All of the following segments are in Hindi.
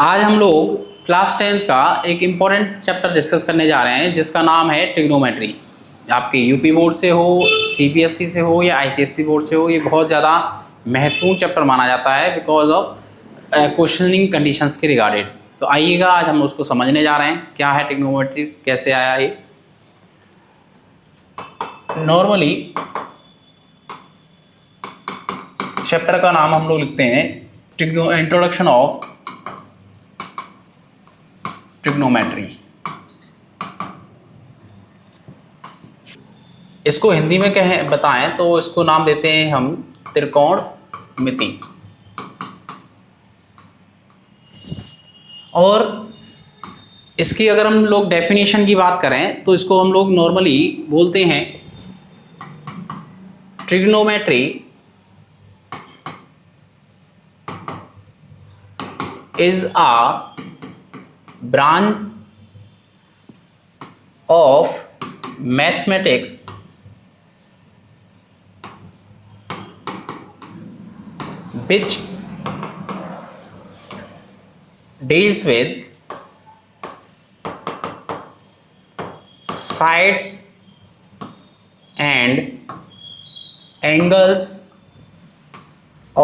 आज हम लोग क्लास 10th का एक इम्पॉर्टेंट चैप्टर डिस्कस करने जा रहे हैं जिसका नाम है ट्रिग्नोमेट्री। आपके यूपी बोर्ड से हो, सीबीएसई से हो या आईसीएसई बोर्ड से हो, ये बहुत ज़्यादा महत्वपूर्ण चैप्टर माना जाता है बिकॉज ऑफ क्वेश्चनिंग कंडीशंस के रिगार्डेड। तो आइएगा आज हम उसको समझने जा रहे हैं क्या है ट्रिग्नोमेट्री, कैसे आया ये। नॉर्मली चैप्टर का नाम हम लोग लिखते हैं इंट्रोडक्शन ऑफ ट्रिग्नोमेट्री। इसको हिंदी में कहें बताएं तो इसको नाम देते हैं हम त्रिकोणमिति। और इसकी अगर हम लोग डेफिनेशन की बात करें तो इसको हम लोग नॉर्मली बोलते हैं trigonometry is a branch of mathematics which deals with sides and angles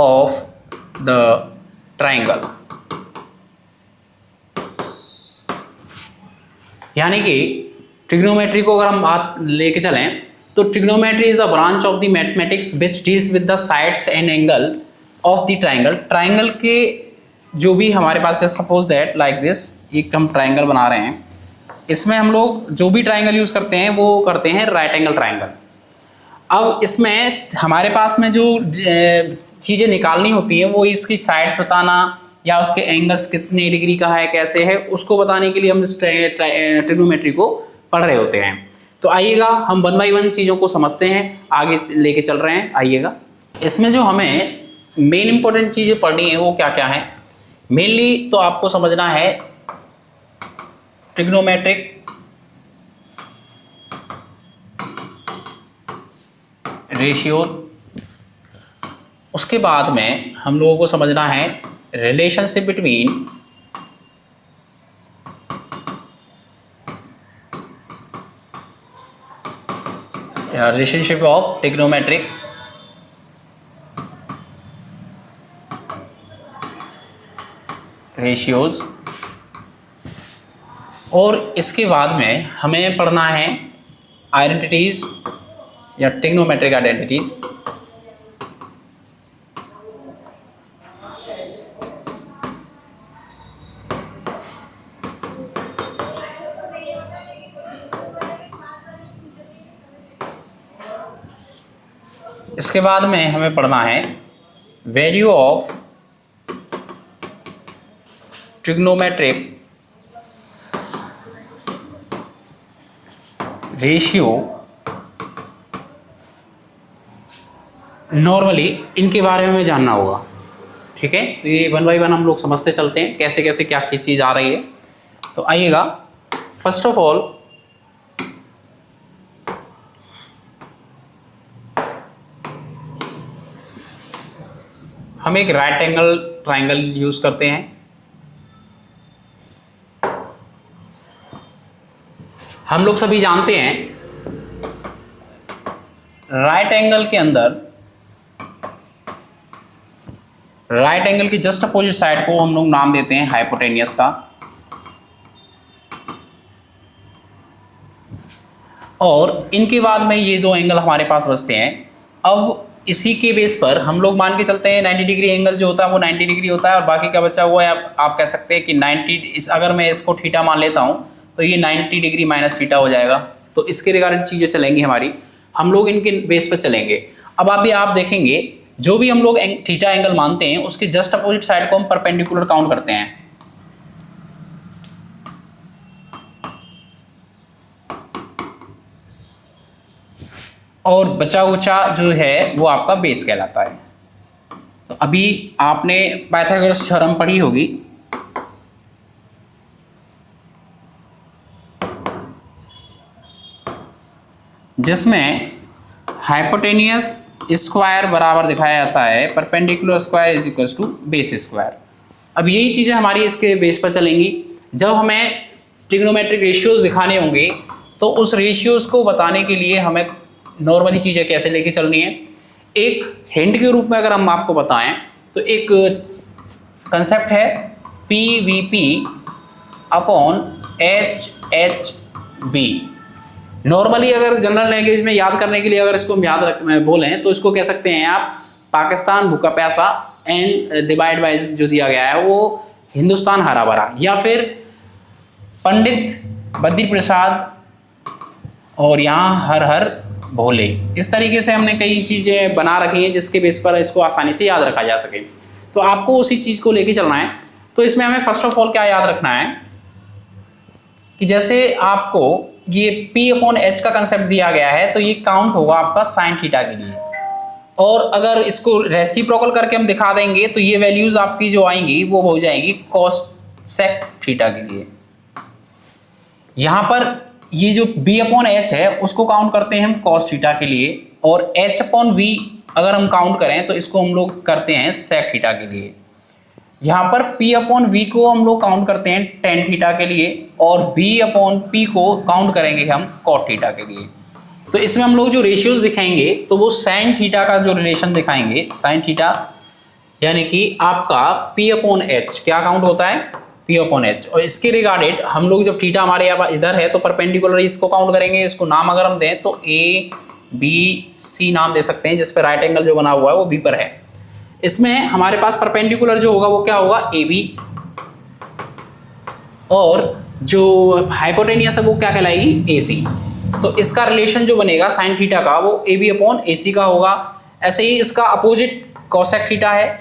of the triangle। यानी कि ट्रिग्नोमेट्री को अगर हम बात लेके चलें तो trigonometry is the branch of the mathematics which deals with the sides and angle of the triangle. Triangle के जो भी हमारे पास है, सपोज दैट लाइक दिस, एक हम ट्राइंगल बना रहे हैं, इसमें हम लोग जो भी ट्राइंगल यूज करते हैं वो करते हैं राइट एंगल ट्राइंगल। अब इसमें हमारे पास में जो चीज़ें निकालनी होती हैं वो इसकी साइड्स बताना या उसके एंगल्स कितने डिग्री का है, कैसे है, उसको बताने के लिए हम इस ट्रिग्नोमेट्री को पढ़ रहे होते हैं। तो आइएगा हम वन बाई वन चीज़ों को समझते हैं, आगे लेके चल रहे हैं। आइएगा इसमें जो हमें मेन इंपॉर्टेंट चीज़ें पढ़नी है वो क्या क्या है। मेनली तो आपको समझना है ट्रिग्नोमेट्रिक रेशियो। उसके बाद में हम लोगों को समझना है relationship between relationship of trigonometric ratios. और इसके बाद में हमें पढ़ना है आइडेंटिटीज या ट्रिग्नोमेट्रिक आइडेंटिटीज। इसके बाद में हमें पढ़ना है value of trigonometric ratio. Normally इनके बारे में जानना होगा, ठीक है। तो ये वन बाई वन हम लोग समझते चलते हैं कैसे कैसे क्या क्या चीज़ आ रही है। तो आइएगा फर्स्ट ऑफ ऑल हम एक राइट एंगल ट्राइंगल यूज करते हैं। हम लोग सभी जानते हैं राइट एंगल के अंदर राइट एंगल की जस्ट अपोजिट साइड को हम लोग नाम देते हैं हाइपोटेनियस का। और इनके बाद में ये दो एंगल हमारे पास बचते हैं। अब इसी के बेस पर हम लोग मान के चलते हैं 90 डिग्री एंगल जो होता है वो 90 डिग्री होता है और बाकी का बचा हुआ है आप कह सकते हैं कि 90। अगर मैं इसको थीटा मान लेता हूँ तो ये 90 डिग्री माइनस थीटा हो जाएगा। तो इसके रिगार्डेड चीज़ें चलेंगी हमारी, हम लोग इनके बेस पर चलेंगे। अब अभी आप देखेंगे जो भी हम लोग थीटा एंगल मानते हैं उसके जस्ट अपोजिट साइड को हम परपेंडिकुलर काउंट करते हैं। और बचा उचा जो है वो आपका बेस कहलाता है। तो अभी आपने पाइथागोरस थ्योरम पढ़ी होगी, जिसमें हाइपोटेनियस स्क्वायर बराबर दिखाया जाता है perpendicular square is equal to base square. अब यही चीज़ें हमारी इसके बेस पर चलेंगी। जब हमें ट्रिग्नोमेट्रिक रेशियोज दिखाने होंगे तो उस रेशियोज को बताने के लिए हमें नॉर्मली चीज़ें कैसे लेके चलनी है। एक हिंट के रूप में अगर हम आपको बताएं तो एक कंसेप्ट है PVP अपॉन HHB। नॉर्मली अगर जनरल लैंग्वेज में याद करने के लिए अगर इसको हम याद रख बोलें तो इसको कह सकते हैं आप पाकिस्तान भूखा प्यासा एंड डिवाइड बाय जो दिया गया है वो हिंदुस्तान हरा भरा, या फिर पंडित बद्री प्रसाद और यहाँ हर हर भोले। इस तरीके से हमने कई चीज़ें बना रखी हैं जिसके बेस पर इसको आसानी से याद रखा जा सके। तो आपको उसी चीज़ को लेके चलना है। तो इसमें हमें फर्स्ट ऑफ ऑल क्या याद रखना है कि जैसे आपको ये P अपॉन H का कंसेप्ट दिया गया है तो ये काउंट होगा आपका साइन थीटा के लिए, और अगर इसको रेसिप्रोकल करके हम दिखा देंगे तो ये वैल्यूज आपकी जो आएंगी वो हो जाएंगी कॉस सेक थीटा के लिए। यहां पर ये जो B अपॉन H है उसको काउंट करते हैं हम कॉस थीटा के लिए, और H अपॉन V अगर हम काउंट करें तो इसको हम लोग करते हैं सेक थीटा के लिए। यहाँ पर P अपॉन V को हम लोग काउंट करते हैं टेन थीटा के लिए, और B अपॉन P को काउंट करेंगे हम कॉट थीटा के लिए। तो इसमें हम लोग जो रेशियोज दिखाएंगे तो वो साइन थीटा का जो रिलेशन दिखाएंगे, साइन थीटा यानी कि आपका P अपॉन H क्या काउंट होता है P अपॉन H, और इसके रिगार्डेड हम लोग जब थीटा हमारे यहाँ इधर है तो परपेंडिकुलर इसको काउंट करेंगे। इसको नाम अगर हम दें तो ABC नाम दे सकते हैं, जिस पर राइट एंगल जो बना हुआ है वो B पर है। इसमें हमारे पास परपेंडिकुलर जो होगा वो क्या होगा AB, और जो हाइपोटेनियस है वो क्या कहलाएगी AC। तो इसका रिलेशन जो बनेगा साइन थीटा का वो AB अपॉन AC का होगा। ऐसे ही इसका अपोजिट कॉसेक थीटा है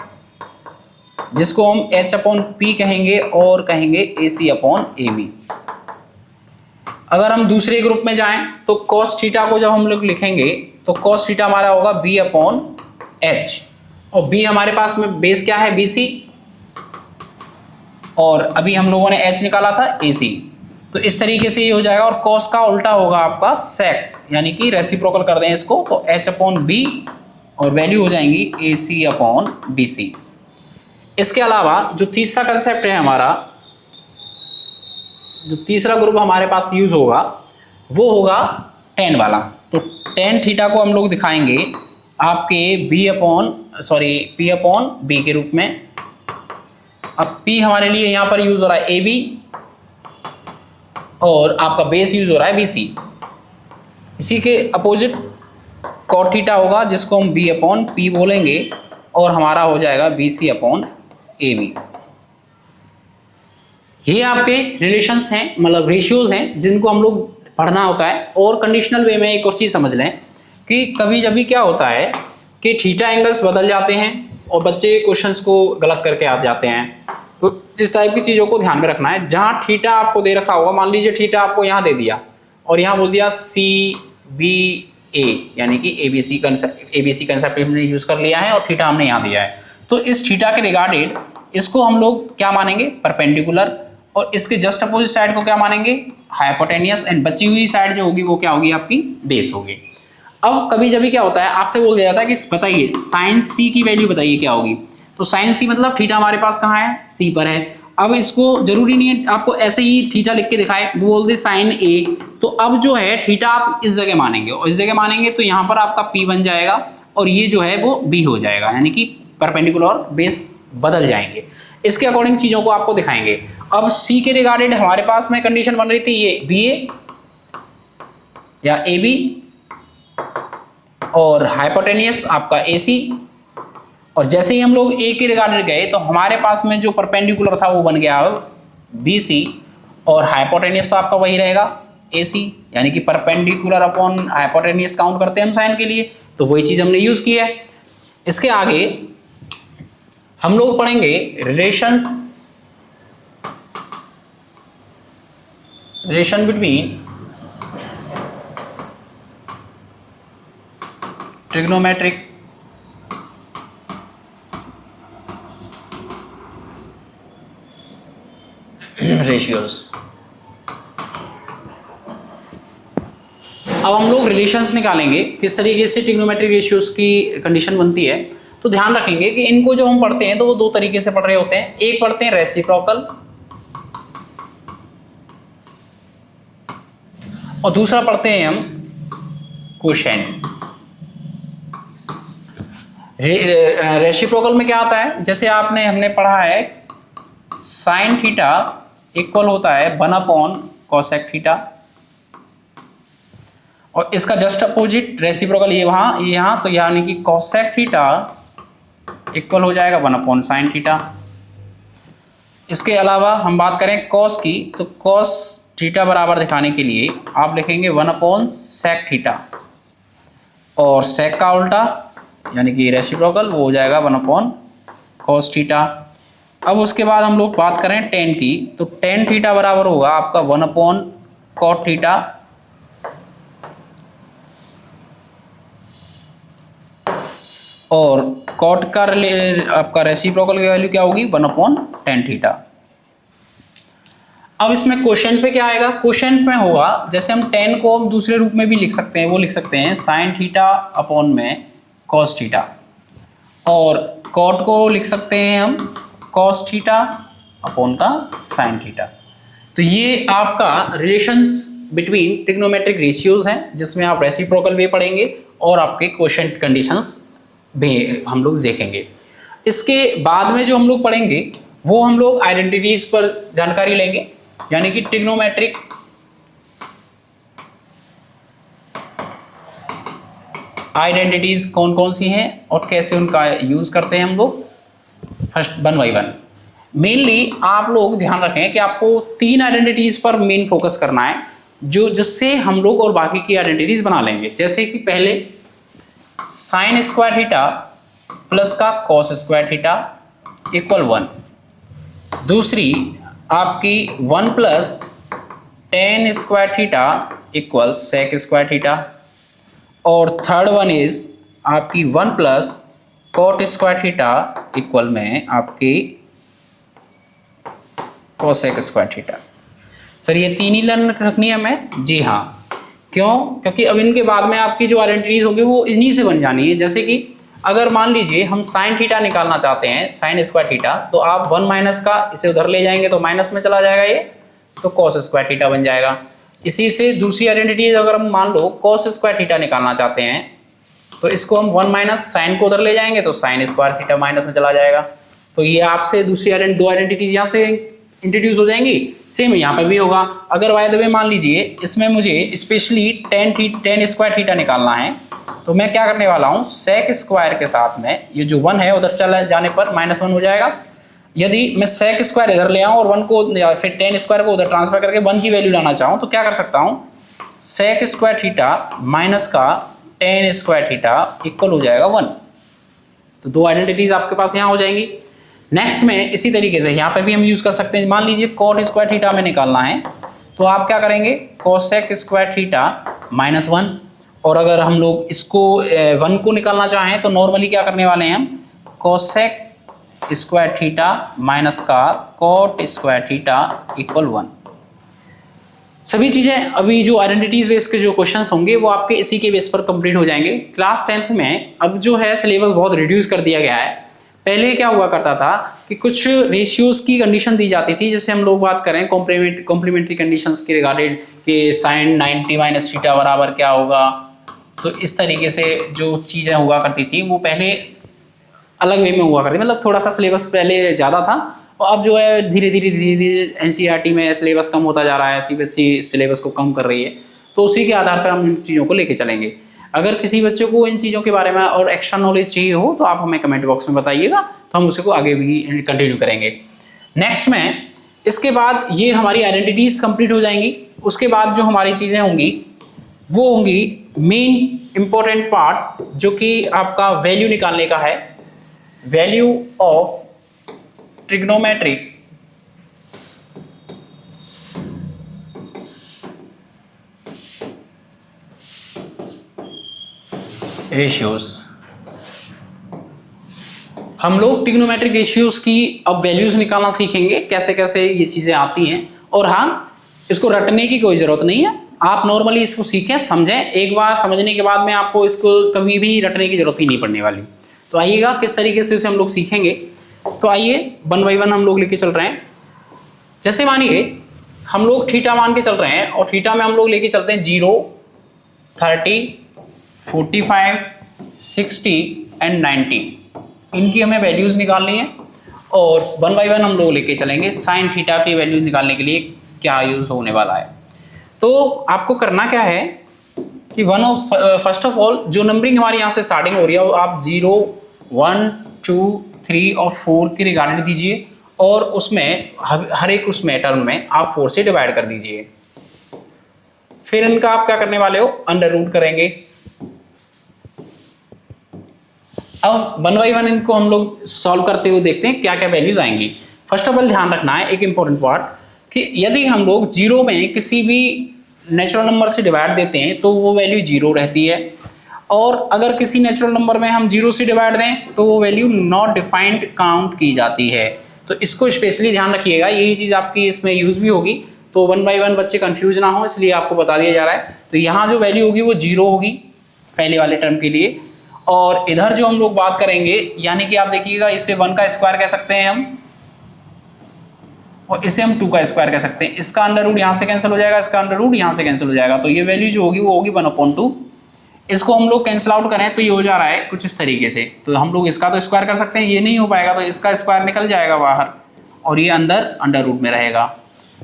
जिसको हम H अपॉन P कहेंगे और कहेंगे AC अपॉन AB। अगर हम दूसरे ग्रुप में जाएं तो कॉस थीटा को जब हम लोग लिखेंगे तो कॉस थीटा हमारा होगा B अपॉन H, और B हमारे पास में बेस क्या है BC, और अभी हम लोगों ने H निकाला था AC। तो इस तरीके से ये हो जाएगा, और कॉस का उल्टा होगा आपका सेक, यानी कि रेसिप्रोकल कर दें इसको तो H अपॉन B और वैल्यू हो जाएंगी AC अपॉन BC। इसके अलावा जो तीसरा कंसेप्ट है हमारा, जो तीसरा ग्रुप हमारे पास यूज होगा वो होगा टेन वाला। तो टेन थीटा को हम लोग दिखाएंगे आपके P अपॉन B के रूप में। अब P हमारे लिए यहाँ पर यूज हो रहा है AB और आपका बेस यूज हो रहा है BC। इसी के अपोजिट कॉट थीटा होगा जिसको हम B अपॉन P बोलेंगे, और हमारा हो जाएगा BC अपॉन AB। ये आपके रिलेशंस हैं, मतलब रेशियोज हैं जिनको हम लोग पढ़ना होता है। और कंडीशनल वे में एक और चीज़ समझ लें कि कभी जब भी क्या होता है कि थीटा एंगल्स बदल जाते हैं और बच्चे क्वेश्चंस को गलत करके आ जाते हैं। तो इस टाइप की चीज़ों को ध्यान में रखना है। जहाँ थीटा आपको दे रखा होगा, मान लीजिए थीटा आपको यहाँ दे दिया और यहाँ बोल दिया CBA यानी कि ABC कंसेप्ट हमने यूज़ कर लिया है और थीटा हमने यहाँ दिया है। तो इस थीटा के रिगार्डेड इसको हम लोग क्या मानेंगे परपेंडिकुलर, और इसके जस्ट अपोजिट साइड को क्या मानेंगे हाइपोटेनियस, एंड बची हुई साइड जो होगी वो क्या होगी आपकी बेस होगी। अब कभी जब भी क्या होता है आपसे बोल दिया जाता है कि बताइए साइन C की वैल्यू बताइए क्या होगी। तो साइन C मतलब थीटा हमारे पास कहाँ है C पर है। अब इसको जरूरी नहीं है आपको ऐसे ही थीटा लिख के दिखाए, वो बोल दे साइन A। तो अब जो है थीटा आप इस जगह मानेंगे और इस जगह मानेंगे तो यहाँ पर आपका P बन जाएगा और ये जो है वो B हो जाएगा, यानी कि परपेंडिकुलर और बेस बदल जाएंगे। इसके अकॉर्डिंग चीजों को आपको दिखाएंगे। अब C के रिगार्डेड हमारे पास में कंडीशन बन रही थी ये BA या AB, और हाइपोटेनियस आपका AC। और जैसे ही हम लोग A के रिगार्डेड गए तो हमारे पास में जो परपेंडिकुलर था वो बन गया BC, और हाइपोटेनियस तो आपका वही रहेगा AC, यानी कि परपेंडिकुलर अपॉन हाइपोटेनियस काउंट करते हैं हम साइन के लिए, तो वही चीज हमने यूज की है। इसके आगे हम लोग पढ़ेंगे रिलेशन बिटवीन ट्रिग्नोमेट्रिक रेशियोज। अब हम लोग रिलेशंस निकालेंगे किस तरीके से ट्रिग्नोमेट्रिक रेशियोज की कंडीशन बनती है। तो ध्यान रखेंगे कि इनको जो हम पढ़ते हैं तो वो दो तरीके से पढ़ रहे होते हैं। एक पढ़ते हैं रेसिप्रोकल और दूसरा पढ़ते हैं हम कोशेंट। रेसिप्रोकल में क्या आता है, जैसे हमने पढ़ा है साइन थीटा इक्वल होता है 1 कोसेक थीटा, और इसका जस्ट अपोजिट रेसिप्रोकल ये यहाँ तो यानी कि कोसेक थीटा इक्वल हो जाएगा 1 साइन थीटा। इसके अलावा हम बात करें कॉस की, तो कॉस थीटा बराबर दिखाने के लिए आप लिखेंगे 1 सेक थीटा, और सेक का उल्टा यानी कि रेसिप्रोकल वो हो जाएगा 1 कॉस थीटा। अब उसके बाद हम लोग बात करें टेन की, तो टेन थीटा बराबर होगा आपका 1 कॉट थीटा, और कॉट का आपका रेसिप्रोकल की वैल्यू क्या होगी 1 टेन थीटा। अब इसमें क्वेश्चन पे क्या आएगा, क्वेश्चन में होगा जैसे हम टेन को हम दूसरे रूप में भी लिख सकते हैं, वो लिख सकते हैं साइन थीटा अपॉन में कॉस थीटा, और कॉट को लिख सकते हैं हम कॉस थीटा अपॉन का साइन थीटा। तो ये आपका रिलेशंस बिटवीन ट्रिग्नोमेट्रिक रेशियोज हैं, जिसमें आप रेसिप्रोकल वे पढ़ेंगे और आपके क्वोशेंट कंडीशंस भी हम लोग देखेंगे। इसके बाद में जो हम लोग पढ़ेंगे वो हम लोग आइडेंटिटीज पर जानकारी लेंगे, यानी कि ट्रिग्नोमेट्रिक आइडेंटिटीज कौन कौन सी हैं और कैसे उनका यूज करते हैं हम लोग फर्स्ट 1 बाई 1। मेनली आप लोग ध्यान रखें कि आपको 3 आइडेंटिटीज पर मेन फोकस करना है, जो जिससे हम लोग और बाकी की आइडेंटिटीज बना लेंगे। जैसे कि पहले साइन स्क्वायर थीटा प्लस का कॉस स्क्वायर थीटा इक्वल 1, दूसरी आपकी 1 plus tan square theta equal sec square theta, और थर्ड वन इज आपकी 1 plus cot square theta equal में आपकी कोसेक स्क्वायर थीटा। सर ये 3 ही लर्न रखनी है हमें? जी हाँ। क्यों? क्योंकि अब इनके बाद में आपकी जो आइडेंटिटीज होगी वो इन्हीं से बन जानी है। जैसे कि अगर मान लीजिए हम साइन थीटा निकालना चाहते हैं, साइन स्क्वायर थीटा, तो आप 1 माइनस का इसे उधर ले जाएंगे तो माइनस में चला जाएगा ये, तो कॉस स्क्वायर थीटा बन जाएगा। इसी से दूसरी आइडेंटिटी अगर हम मान लो कॉस स्क्वायर थीटा निकालना चाहते हैं, तो इसको हम 1 माइनस साइन को उधर ले जाएंगे तो साइन स्क्वायर थीटा माइनस में चला जाएगा। तो ये आपसे दूसरी दो आइडेंटिटीज यहाँ से इंट्रोड्यूस हो जाएंगी। सेम यहाँ पे भी होगा। अगर बाय द वे मान लीजिए इसमें मुझे स्पेशली टेन स्क्वायर थीटा निकालना है, तो मैं क्या करने वाला हूँ, सेक स्क्वायर के साथ में ये जो 1 है उधर चला जाने पर -1 हो जाएगा। यदि मैं सेक स्क्वायर इधर ले आऊँ और 1 को या फिर टेन स्क्वायर को उधर ट्रांसफर करके 1 की वैल्यू लाना चाहूँ, तो क्या कर सकता हूँ, सेक स्क्वायर थीटा माइनस का टेन स्क्वायर थीटा इक्वल हो जाएगा 1। तो 2 आइडेंटिटीज आपके पास यहाँ हो जाएंगी। नेक्स्ट में इसी तरीके से यहाँ पे भी हम यूज कर सकते हैं। मान लीजिए कॉट स्क्वायर थीटा में निकालना है, तो आप क्या करेंगे, कोसेक स्क्वायर थीटा -1, और अगर हम लोग इसको 1 को निकालना चाहें तो नॉर्मली क्या करने वाले हैं हम, कोसेक स्क्वायर थीटा माइनस का कॉट स्क्वायर थीटा इक्वल 1। सभी चीज़ें अभी जो आइडेंटिटीज बेस के जो क्वेश्चंस होंगे वो आपके इसी के बेस पर कंप्लीट हो जाएंगे। क्लास 10th में अब जो है सिलेबस बहुत रिड्यूस कर दिया गया है। पहले क्या हुआ करता था कि कुछ रेशियोज की कंडीशन दी जाती थी, जैसे हम लोग बात करें कॉम्प्लीमेंट्री कंडीशंस के रिगार्डेड कि साइन 90 माइनस थीटा बराबर क्या होगा। तो इस तरीके से जो चीज़ें हुआ करती थी वो पहले अलग वे में हुआ करती, मतलब थोड़ा सा सिलेबस पहले ज़्यादा था, और अब जो है धीरे धीरे एनसीईआरटी में सिलेबस कम होता जा रहा है, सीबीएसई सिलेबस को कम कर रही है। तो उसी के आधार पर हम इन चीज़ों को लेके चलेंगे। अगर किसी बच्चे को इन चीज़ों के बारे में और एक्स्ट्रा नॉलेज चाहिए हो तो आप हमें कमेंट बॉक्स में बताइएगा, तो हम उसको आगे भी कंटिन्यू करेंगे। नेक्स्ट में इसके बाद ये हमारी आइडेंटिटीज कंप्लीट हो जाएंगी। उसके बाद जो हमारी चीज़ें होंगी वो होंगी मेन इंपॉर्टेंट पार्ट, जो कि आपका वैल्यू निकालने का है, वैल्यू ऑफ ट्रिग्नोमेट्रिक रेशियोज। हम लोग ट्रिग्नोमेट्रिक रेशियोज की अब वैल्यूज निकालना सीखेंगे, कैसे कैसे ये चीजें आती हैं। और हाँ, इसको रटने की कोई जरूरत नहीं है, आप नॉर्मली इसको सीखें, समझें। एक बार समझने के बाद में आपको इसको कभी भी रटने की जरूरत ही नहीं पड़ने वाली। तो आइएगा किस तरीके से उसे हम लोग सीखेंगे। तो आइए 1 बाय 1 हम लोग लेके चल रहे हैं। जैसे मानिए हम लोग थीटा मान के चल रहे हैं और थीटा में हम लोग लेके चलते हैं 0, 30, 45, 60 एंड 90। इनकी हमें वैल्यूज निकालनी है और 1 बाय 1 हम लोग लेके चलेंगे साइन थीटा की वैल्यूज निकालने के लिए क्या यूज होने वाला है। तो आपको करना क्या है कि फर्स्ट ऑफ ऑल जो नंबरिंग हमारी यहाँ से स्टार्टिंग हो रही है वो आप 0, 1, 2, 3 और 4 की रिगार्डेड दीजिए और उसमें हर एक उसमें टर्म में आप 4 से डिवाइड कर दीजिए। फिर इनका आप क्या करने वाले हो, अंडर रूट करेंगे। अब 1 बाय 1 इनको हम लोग सॉल्व करते हुए देखते हैं क्या क्या वैल्यूज आएंगी। फर्स्ट ऑफ ऑल ध्यान रखना है एक इंपॉर्टेंट पार्ट कि यदि हम लोग 0 में किसी भी नेचुरल नंबर से डिवाइड देते हैं तो वो वैल्यू 0 रहती है, और अगर किसी नेचुरल नंबर में हम 0 से डिवाइड दें तो वो वैल्यू नॉट डिफाइंड काउंट की जाती है। तो इसको स्पेशली ध्यान रखिएगा, यही चीज़ आपकी इसमें यूज भी होगी। तो 1 बाय 1 बच्चे कंफ्यूज ना हो इसलिए आपको बता दिया जा रहा है। तो यहाँ जो वैल्यू होगी वो 0 होगी पहले वाले टर्म के लिए, और इधर जो हम लोग बात करेंगे यानी कि आप देखिएगा इसे 1 का स्क्वायर कह सकते हैं हम, और इसे हम 2 का स्क्वायर कह सकते हैं। इसका अंडर रूट यहाँ से कैंसिल हो जाएगा, इसका अंडर रूट यहाँ से कैंसिल हो जाएगा, तो ये वैल्यू जो होगी वो होगी 1/2। इसको हम लोग कैंसिल आउट करें तो ये हो जा रहा है कुछ इस तरीके से। तो हम लोग इसका तो स्क्वायर कर सकते हैं, ये नहीं हो पाएगा तो इसका स्क्वायर निकल जाएगा बाहर और ये अंदर अंडर रूट में रहेगा।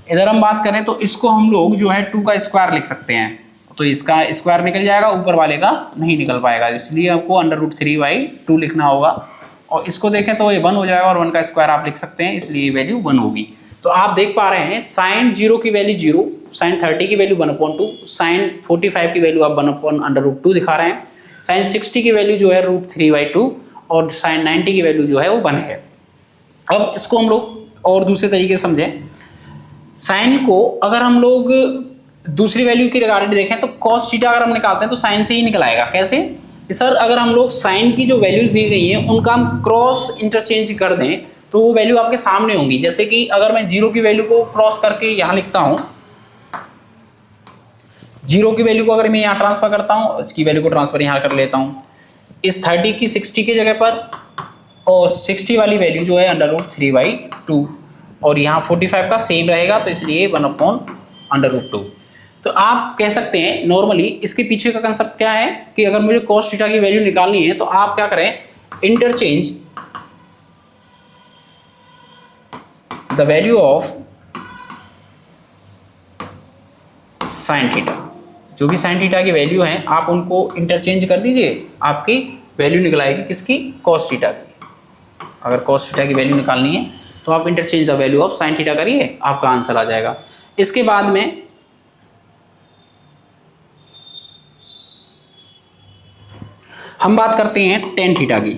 इधर हम बात करें तो इसको हम लोग जो है 2 का स्क्वायर लिख सकते हैं, तो इसका स्क्वायर निकल जाएगा, ऊपर वाले का नहीं निकल पाएगा, इसलिए आपको √3/2 लिखना होगा। और इसको देखें तो ये 1 हो जाएगा और 1 का स्क्वायर आप लिख सकते हैं, इसलिए वैल्यू 1 होगी। तो आप देख पा रहे हैं साइन 0 की वैल्यू 0, साइन 30 की वैल्यू 1/2, साइन 45 की वैल्यू आप 1/√2 दिखा रहे हैं, साइन 60 की वैल्यू जो है √3/2 और साइन 90 की वैल्यू जो है वो 1 है। अब इसको हम लोग और दूसरे तरीके से समझें। साइन को अगर हम लोग दूसरी वैल्यू की रिगार्डेड देखें तो कॉस थीटा अगर हम निकालते हैं तो साइन से ही निकल आएगा। कैसे सर, अगर हम लोग साइन की जो वैल्यूज दी गई हैं उनका हम क्रॉस इंटरचेंज कर दें तो वो वैल्यू आपके सामने होंगी। जैसे कि अगर मैं 0 की वैल्यू को क्रॉस करके यहाँ लिखता हूँ, 0 की वैल्यू को अगर मैं यहाँ ट्रांसफर करता हूँ, इसकी वैल्यू को ट्रांसफर यहाँ कर लेता हूँ इस 30 की 60 की जगह पर, और 60 वाली वैल्यू जो है √3/2 और यहाँ 45 का सेम रहेगा, तो इसलिए 1/√2। तो आप कह सकते हैं नॉर्मली इसके पीछे का कंसेप्ट क्या है कि अगर मुझे कॉस थीटा की वैल्यू निकालनी है तो आप क्या करें, interchange the value of sine theta. जो भी साइन थीटा की वैल्यू है आप उनको इंटरचेंज कर दीजिए, आपकी वैल्यू निकल आएगी किसकी, कॉस थीटा की। अगर कॉस थीटा की वैल्यू निकालनी है तो आप interchange the value of sine theta करिए, आपका आंसर आ जाएगा। इसके बाद में हम बात करते हैं टेन थीटा की।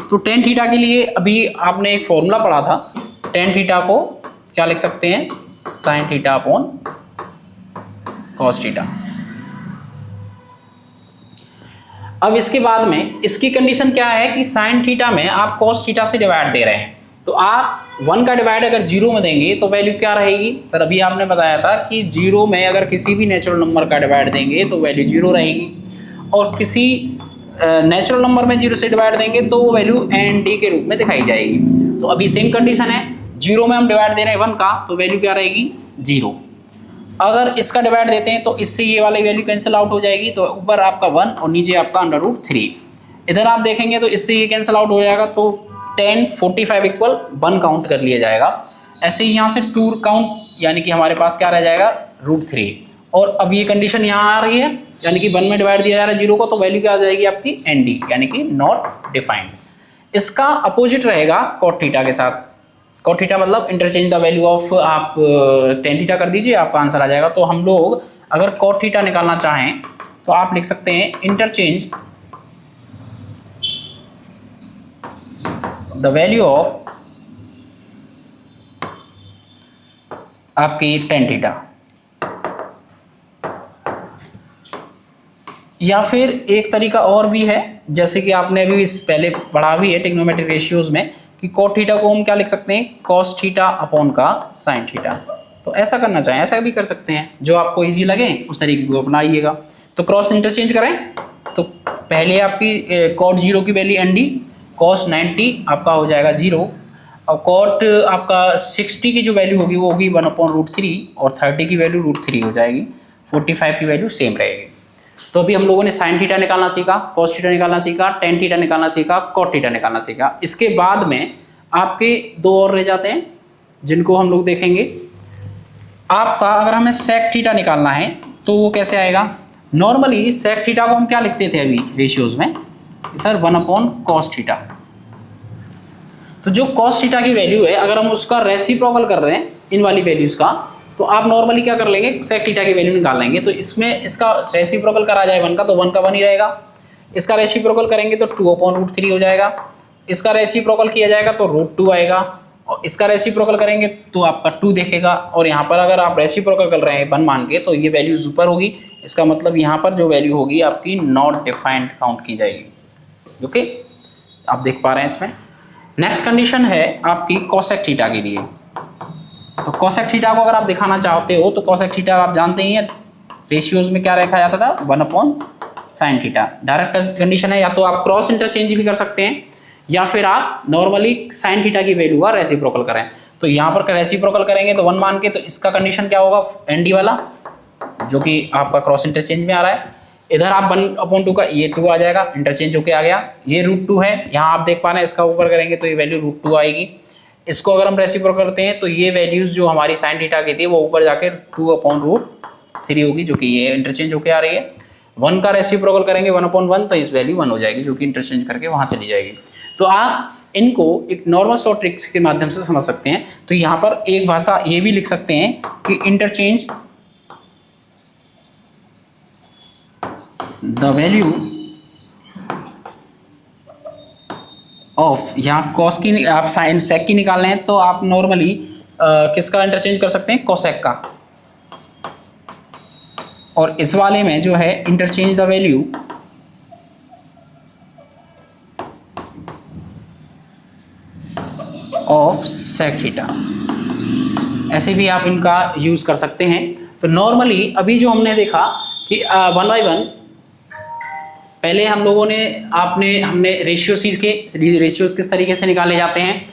तो टेन थीटा के लिए अभी आपने एक फॉर्मूला पढ़ा था, टेन थीटा को क्या लिख सकते हैं, sine theta upon cos theta. अब इसके बाद में इसकी कंडीशन क्या है कि साइन थीटा में आप कॉस थीटा से डिवाइड दे रहे हैं, तो आप 1 का डिवाइड अगर 0 में देंगे तो वैल्यू क्या रहेगी। सर अभी आपने बताया था कि 0 में अगर किसी भी नेचुरल नंबर का डिवाइड देंगे तो वैल्यू 0 रहेगी, और किसी नेचुरल नंबर में 0 से डिवाइड देंगे तो वो वैल्यू ND के रूप में दिखाई जाएगी। तो अभी सेम कंडीशन है, 0 में हम डिवाइड दे रहे हैं 1 का, तो वैल्यू क्या रहेगी 0। अगर इसका डिवाइड देते हैं तो इससे ये वाली वैल्यू कैंसिल आउट हो जाएगी, तो ऊपर आपका 1 और नीचे आपका √3। इधर आप देखेंगे तो इससे ये कैंसिल आउट हो जाएगा, तो 10, 45 इक्वल 1 काउंट कर लिया जाएगा। ऐसे ही यहाँ से 2 काउंट, यानी कि हमारे पास क्या रह जाएगा √3। और अब ये कंडीशन यहाँ आ रही है, यानी कि 1 में डिवाइड दिया जा रहा है 0 को, तो वैल्यू क्या आ जाएगी आपकी ND, यानी कि नॉट डिफाइंड। इसका अपोजिट रहेगा कॉट थीटा के साथ। कॉट थीटा मतलब इंटरचेंज द वैल्यू ऑफ, आप टेन थीटा कर दीजिए, आपका आंसर आ जाएगा। तो हम लोग अगर कॉट थीटा निकालना चाहें तो आप लिख सकते हैं इंटरचेंज द वैल्यू ऑफ आपकी टेन थीटा, या फिर एक तरीका और भी है, जैसे कि आपने अभी पहले पढ़ा भी है ट्रिग्नोमेट्रिक रेशियोज में, कि कॉट थीटा को हम क्या लिख सकते हैं, कॉस थीटा अपॉन का साइन थीटा। तो ऐसा करना चाहें ऐसा भी कर सकते हैं, जो आपको इजी लगे उस तरीके को अपनाइएगा। तो क्रॉस इंटरचेंज करें तो पहले आपकी कॉट 0 की वैल्यू ND, cos 90 आपका हो जाएगा 0, और कॉट आपका 60 की जो वैल्यू होगी वो होगी 1/√3, और 30 की वैल्यू √3 हो जाएगी, 45 की वैल्यू सेम रहेगी। तो अभी हम लोगों ने साइन थीटा निकालना सीखा, कॉस थीटा निकालना सीखा, टेन थीटा निकालना सीखा, कॉट थीटा निकालना सीखा। इसके बाद में आपके दो और रह जाते हैं जिनको हम लोग देखेंगे। आपका अगर हमें सेक थीटा निकालना है तो वो कैसे आएगा? नॉर्मली सेक थीटा को हम क्या लिखते थे अभी रेशियोज में सर, 1/cos थीटा। तो जो cos थीटा की वैल्यू है अगर हम उसका रेसिप्रोकल कर रहे हैं इन वाली वैल्यूज का, तो आप नॉर्मली क्या कर लेंगे, सेक थीटा की वैल्यू निकाल लेंगे। तो इसमें इसका रेसिप्रोकल करा जाए 1 का, तो 1 का 1 ही रहेगा। इसका रेसिप्रोकल करेंगे तो 2/√3 हो जाएगा। इसका रेसिप्रोकल किया जाएगा तो √2 आएगा, और इसका रेसिप्रोकल करेंगे तो आपका 2 देखेगा। और यहाँ पर अगर आप रेसिप्रोकल कर रहे हैं 1 मान के, तो ये वैल्यू ऊपर होगी। इसका मतलब यहाँ पर जो वैल्यू होगी आपकी नॉट डिफाइंड काउंट की जाएगी। ओके, आप देख पा रहे हैं इसमें। नेक्स्ट कंडीशन है आपकी कोसेक थीटा के लिए। तो कोसेक थीटा को अगर आप दिखाना चाहते हो तो कोसेक थीटा आप जानते ही हैं रेशियोज में क्या रखा जाता था, 1/sin थीटा। डायरेक्ट कंडीशन है, या तो आप क्रॉस इंटरचेंज भी कर सकते हैं या फिर आप नॉर्मली साइन थीटा की वैल्यू का रेसिप्रोकल करें। तो यहाँ पर रेसिप्रोकल करेंगे तो 1 मान के, तो इसका कंडीशन क्या होगा, ND वाला जो कि आपका क्रॉस इंटरचेंज में आ रहा है। इधर आप 1/2 का ये 2 आ जाएगा, इंटरचेंज होके आ गया। ये √2 है, यहाँ आप देख पा रहे हैं, इसका ऊपर करेंगे तो ये वैल्यू √2 आएगी। इसको अगर हम रेसिप्रोकल करते हैं तो ये वैल्यूज जो हमारी साइन थीटा की थी वो ऊपर जाके 2/√3 होगी, जो कि ये इंटरचेंज होके आ रही है। 1 का रेसिप्रोकल करेंगे 1/1, तो इस वैल्यू 1 हो जाएगी, जो कि इंटरचेंज करके वहाँ चली जाएगी। तो आप इनको एक नॉर्मल शॉर्ट ट्रिक्स के माध्यम से समझ सकते हैं। तो यहाँ पर एक भाषा ये भी लिख सकते हैं कि इंटरचेंज द वैल्यू ऑफ, यहाँ कॉस की आप साइन सेक की निकालना है तो आप नॉर्मली किसका इंटरचेंज कर सकते हैं, कोसेक का। और इस वाले में जो है interchange the value of sec theta, ऐसे भी आप इनका यूज कर सकते हैं। तो नॉर्मली अभी जो हमने देखा कि 1 बाय 1 पहले हम लोगों ने हमने रेशियोज किस तरीके से निकाले जाते हैं।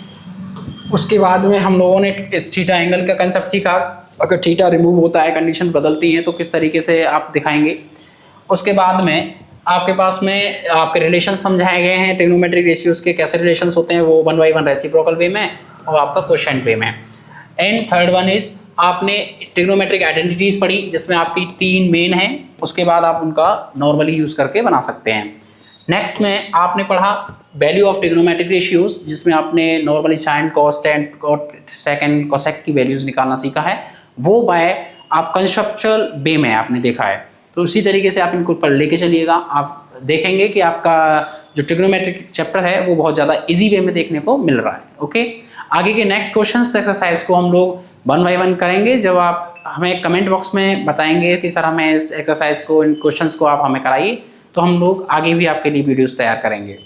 उसके बाद में हम लोगों ने इस थीटा एंगल का कंसेप्ट सीखा। अगर थीटा रिमूव होता है, कंडीशन बदलती है, तो किस तरीके से आप दिखाएंगे। उसके बाद में आपके पास में आपके रिलेशन समझाए गए हैं, ट्रिग्नोमेट्रिक रेशियोज के कैसे रिलेशंस होते हैं, वो 1 बाय 1 रेसिप्रोकल वे में और आपका क्वोशिएंट वे में। एंड थर्ड वन इज आपने ट्रिग्नोमेट्रिक आइडेंटिटीज पढ़ी, जिसमें आपकी 3 मेन हैं, उसके बाद आप उनका नॉर्मली यूज करके बना सकते हैं। नेक्स्ट में आपने पढ़ा वैल्यू ऑफ ट्रिग्नोमेट्रिक रेशियोज, जिसमें आपने normally sine, cos, tan, cot, second, cosec की वैल्यूज निकालना सीखा है। वो बाय आप कंसेप्चुअल वे में आपने देखा है। तो उसी तरीके से आप इनको पढ़ लेके चलिएगा। आप देखेंगे कि आपका जो ट्रिग्नोमेट्रिक चैप्टर है वो बहुत ज़्यादा इजी वे में देखने को मिल रहा है। ओके, आगे के नेक्स्ट क्वेश्चंस एक्सरसाइज को हम लोग 1 बाय 1 करेंगे। जब आप हमें कमेंट बॉक्स में बताएंगे कि सर हमें इस एक्सरसाइज को, इन क्वेश्चंस को आप हमें कराइए, तो हम लोग आगे भी आपके लिए वीडियोस तैयार करेंगे।